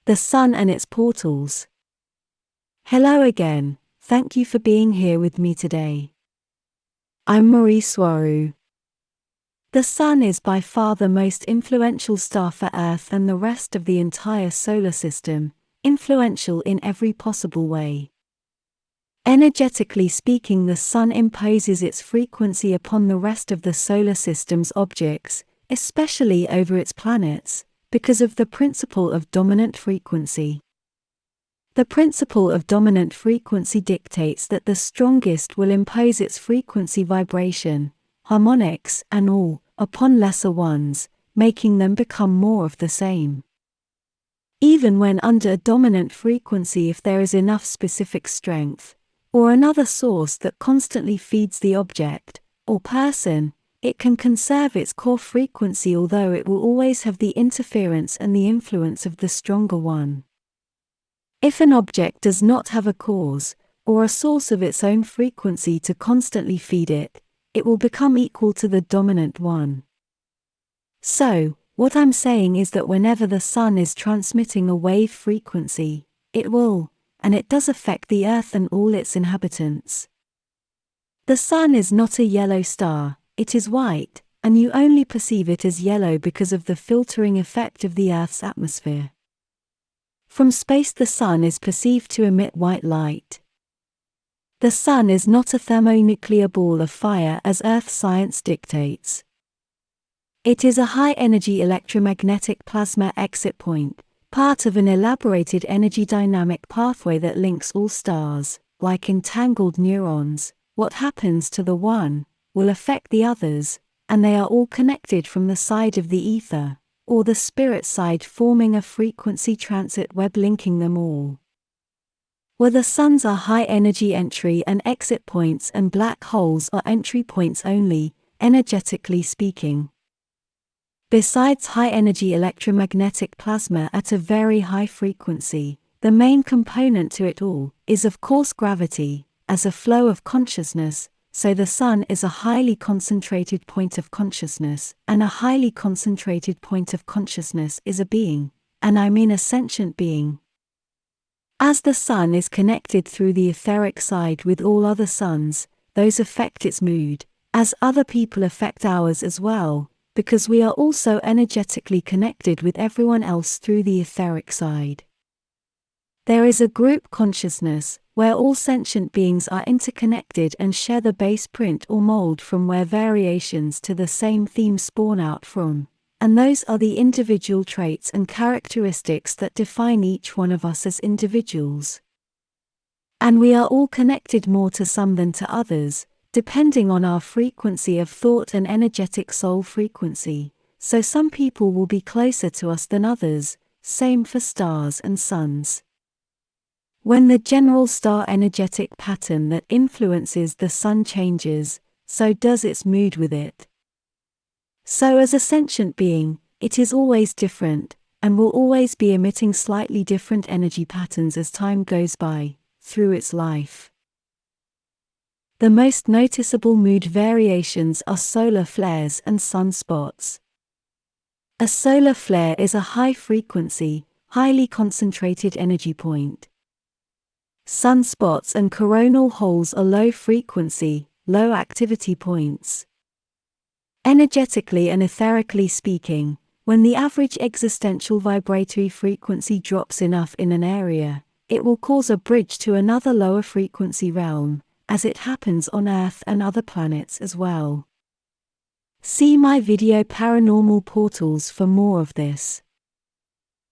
The Sun and its portals. Hello again, thank you for being here with me today. I'm Mari Swaruu. The Sun is by far the most influential star for Earth and the rest of the entire solar system, influential in every possible way. Energetically speaking, the Sun imposes its frequency upon the rest of the solar system's objects, especially over its planets, because of the principle of dominant frequency. The principle of dominant frequency dictates that the strongest will impose its frequency vibration, harmonics and all, upon lesser ones, making them become more of the same. Even when under a dominant frequency, if there is enough specific strength, or another source that constantly feeds the object, or person, it can conserve its core frequency, although it will always have the interference and the influence of the stronger one. If an object does not have a cause, or a source of its own frequency to constantly feed it, it will become equal to the dominant one. So, what I'm saying is that whenever the Sun is transmitting a wave frequency, it will, and it does affect the Earth and all its inhabitants. The Sun is not a yellow star, it is white, and you only perceive it as yellow because of the filtering effect of the Earth's atmosphere. From space, the Sun is perceived to emit white light. The Sun is not a thermonuclear ball of fire as Earth science dictates. It is a high-energy electromagnetic plasma exit point, part of an elaborated energy dynamic pathway that links all stars. Like entangled neurons, what happens to the one will affect the others, and they are all connected from the side of the ether, or the spirit side, forming a frequency transit web linking them all. Where the suns are high-energy entry and exit points and black holes are entry points only, energetically speaking. Besides high-energy electromagnetic plasma at a very high frequency, the main component to it all is of course gravity, as a flow of consciousness. So the Sun is a highly concentrated point of consciousness, and a highly concentrated point of consciousness is a being, and I mean a sentient being. As the Sun is connected through the etheric side with all other suns, those affect its mood, as other people affect ours as well, because we are also energetically connected with everyone else through the etheric side. There is a group consciousness, where all sentient beings are interconnected and share the base print or mold from where variations to the same theme spawn out from, and those are the individual traits and characteristics that define each one of us as individuals. And we are all connected more to some than to others, depending on our frequency of thought and energetic soul frequency, so some people will be closer to us than others, same for stars and suns. When the general star energetic pattern that influences the Sun changes, so does its mood with it. So as a sentient being, it is always different, and will always be emitting slightly different energy patterns as time goes by, through its life. The most noticeable mood variations are solar flares and sunspots. A solar flare is a high-frequency, highly concentrated energy point. Sunspots and coronal holes are low-frequency, low-activity points. Energetically and etherically speaking, when the average existential vibratory frequency drops enough in an area, it will cause a bridge to another lower frequency realm, as it happens on Earth and other planets as well. See my video Paranormal Portals for more of this.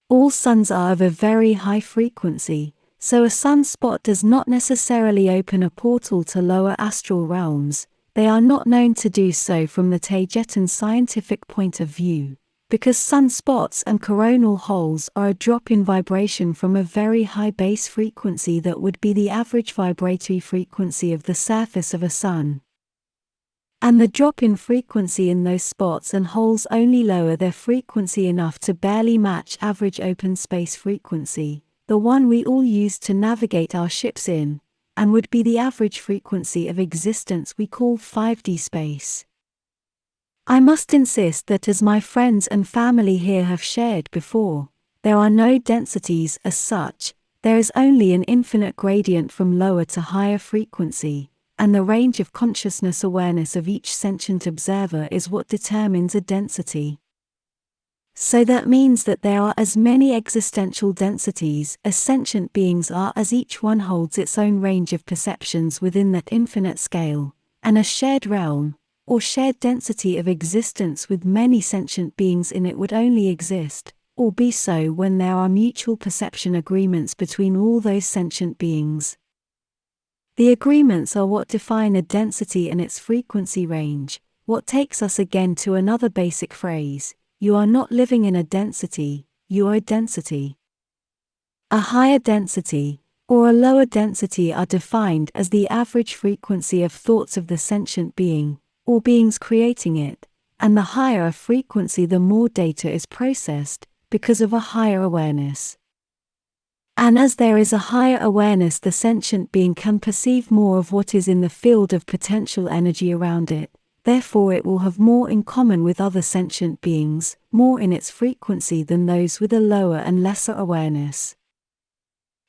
All suns are of a very high frequency, so a sunspot does not necessarily open a portal to lower astral realms. They are not known to do so from the Taygetan scientific point of view, because sunspots and coronal holes are a drop in vibration from a very high base frequency that would be the average vibratory frequency of the surface of a sun. And the drop in frequency in those spots and holes only lower their frequency enough to barely match average open space frequency, the one we all use to navigate our ships in, and would be the average frequency of existence we call 5D space. I must insist that, as my friends and family here have shared before, there are no densities as such, there is only an infinite gradient from lower to higher frequency, and the range of consciousness awareness of each sentient observer is what determines a density. So that means that there are as many existential densities as sentient beings are, as each one holds its own range of perceptions within that infinite scale, and a shared realm, or shared density of existence with many sentient beings in it would only exist, or be so, when there are mutual perception agreements between all those sentient beings. The agreements are what define a density and its frequency range, what takes us again to another basic phrase: you are not living in a density, you are a density. A higher density, or a lower density, are defined as the average frequency of thoughts of the sentient being, or beings creating it, and the higher a frequency, the more data is processed, because of a higher awareness. And as there is a higher awareness, the sentient being can perceive more of what is in the field of potential energy around it. Therefore it will have more in common with other sentient beings, more in its frequency than those with a lower and lesser awareness.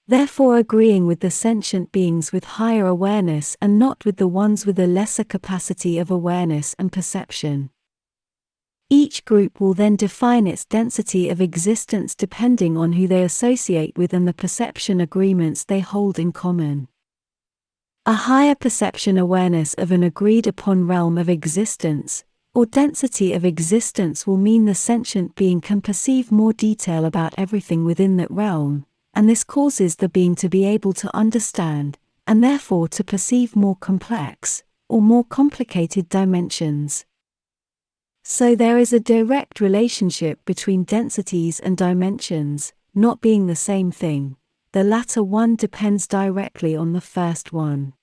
Therefore agreeing with the sentient beings with higher awareness and not with the ones with a lesser capacity of awareness and perception. Each group will then define its density of existence depending on who they associate with and the perception agreements they hold in common. A higher perception awareness of an agreed upon realm of existence, or density of existence, will mean the sentient being can perceive more detail about everything within that realm, and this causes the being to be able to understand, and therefore to perceive more complex, or more complicated dimensions. So there is a direct relationship between densities and dimensions, not being the same thing. The latter one depends directly on the first one.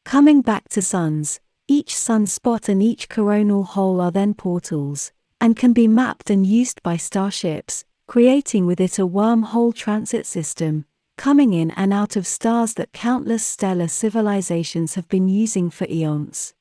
Coming back to suns, each sunspot and each coronal hole are then portals, and can be mapped and used by starships, creating with it a wormhole transit system, coming in and out of stars that countless stellar civilizations have been using for eons.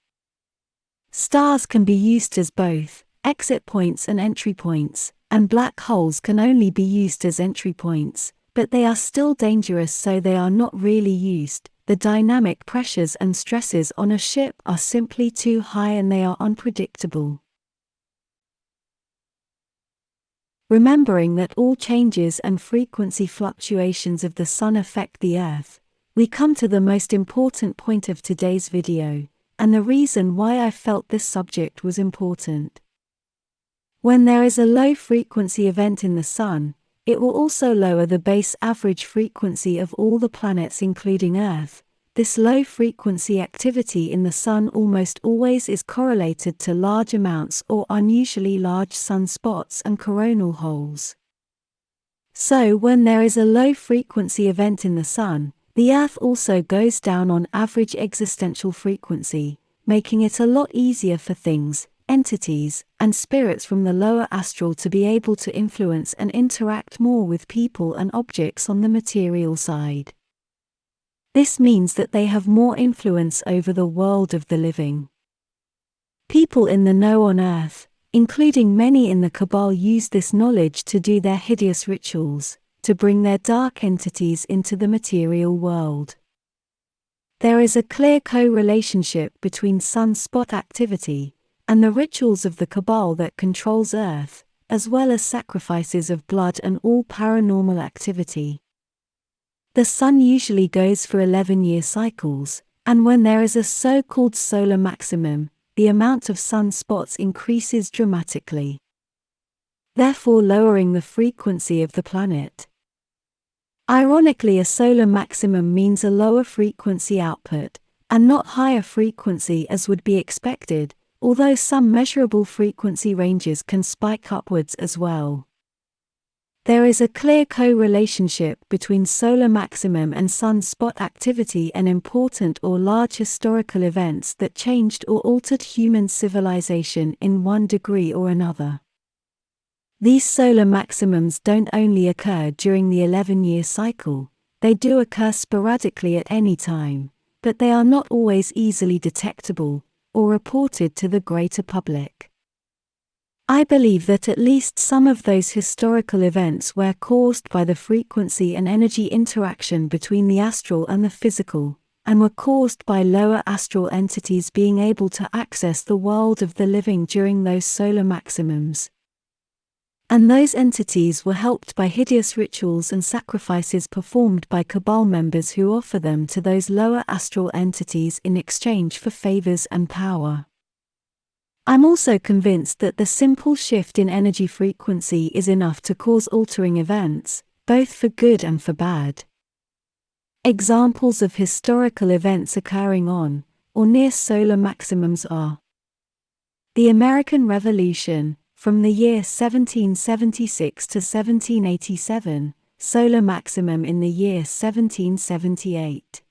Stars can be used as both exit points and entry points, and black holes can only be used as entry points, but they are still dangerous, so they are not really used. The dynamic pressures and stresses on a ship are simply too high and they are unpredictable. Remembering that all changes and frequency fluctuations of the Sun affect the Earth, we come to the most important point of today's video, and the reason why I felt this subject was important. When there is a low frequency event in the Sun, it will also lower the base average frequency of all the planets including Earth. This low frequency activity in the Sun almost always is correlated to large amounts or unusually large sunspots and coronal holes. So when there is a low frequency event in the Sun, the Earth also goes down on average existential frequency, making it a lot easier for things, entities, and spirits from the lower astral to be able to influence and interact more with people and objects on the material side. This means that they have more influence over the world of the living. People in the know on Earth, including many in the Cabal, use this knowledge to do their hideous rituals, to bring their dark entities into the material world. There is a clear co-relationship between sunspot activity and the rituals of the Cabal that controls Earth, as well as sacrifices of blood and all paranormal activity. The Sun usually goes for 11-year cycles, and when there is a so-called solar maximum, the amount of sunspots increases dramatically, therefore lowering the frequency of the planet. Ironically, a solar maximum means a lower frequency output, and not higher frequency as would be expected, although some measurable frequency ranges can spike upwards as well. There is a clear co-relationship between solar maximum and sunspot activity and important or large historical events that changed or altered human civilization in one degree or another. These solar maximums don't only occur during the 11-year cycle, they do occur sporadically at any time, but they are not always easily detectable or reported to the greater public. I believe that at least some of those historical events were caused by the frequency and energy interaction between the astral and the physical, and were caused by lower astral entities being able to access the world of the living during those solar maximums. And those entities were helped by hideous rituals and sacrifices performed by cabal members who offer them to those lower astral entities in exchange for favors and power. I'm also convinced that the simple shift in energy frequency is enough to cause altering events, both for good and for bad. Examples of historical events occurring on, or near solar maximums are the American Revolution, from the year 1776 to 1787, solar maximum in the year 1778.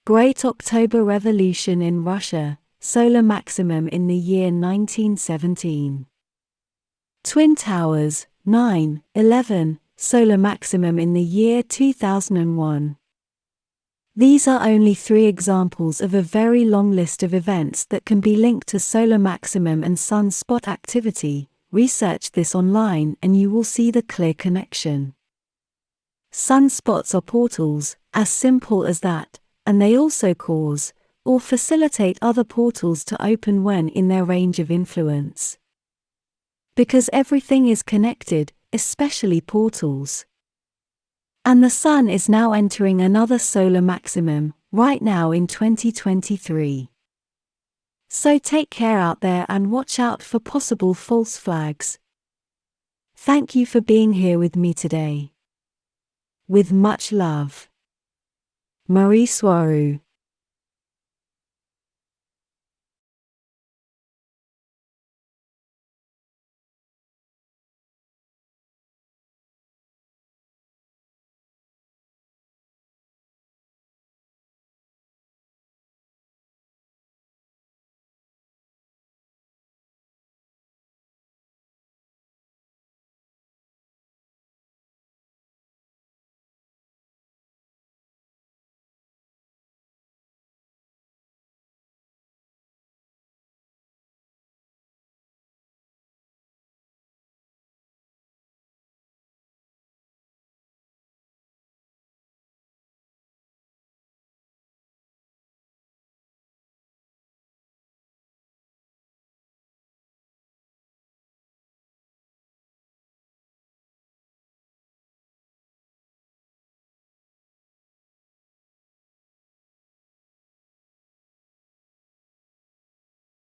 Great October Revolution in Russia, solar maximum in the year 1917. Twin Towers, 9/11, solar maximum in the year 2001. These are only 3 examples of a very long list of events that can be linked to solar maximum and sunspot activity. Research this online and you will see the clear connection. Sunspots are portals, as simple as that, and they also cause, or facilitate other portals to open when in their range of influence. Because everything is connected, especially portals. And the Sun is now entering another solar maximum, right now in 2023. So take care out there and watch out for possible false flags. Thank you for being here with me today. With much love. Mari Swaruu.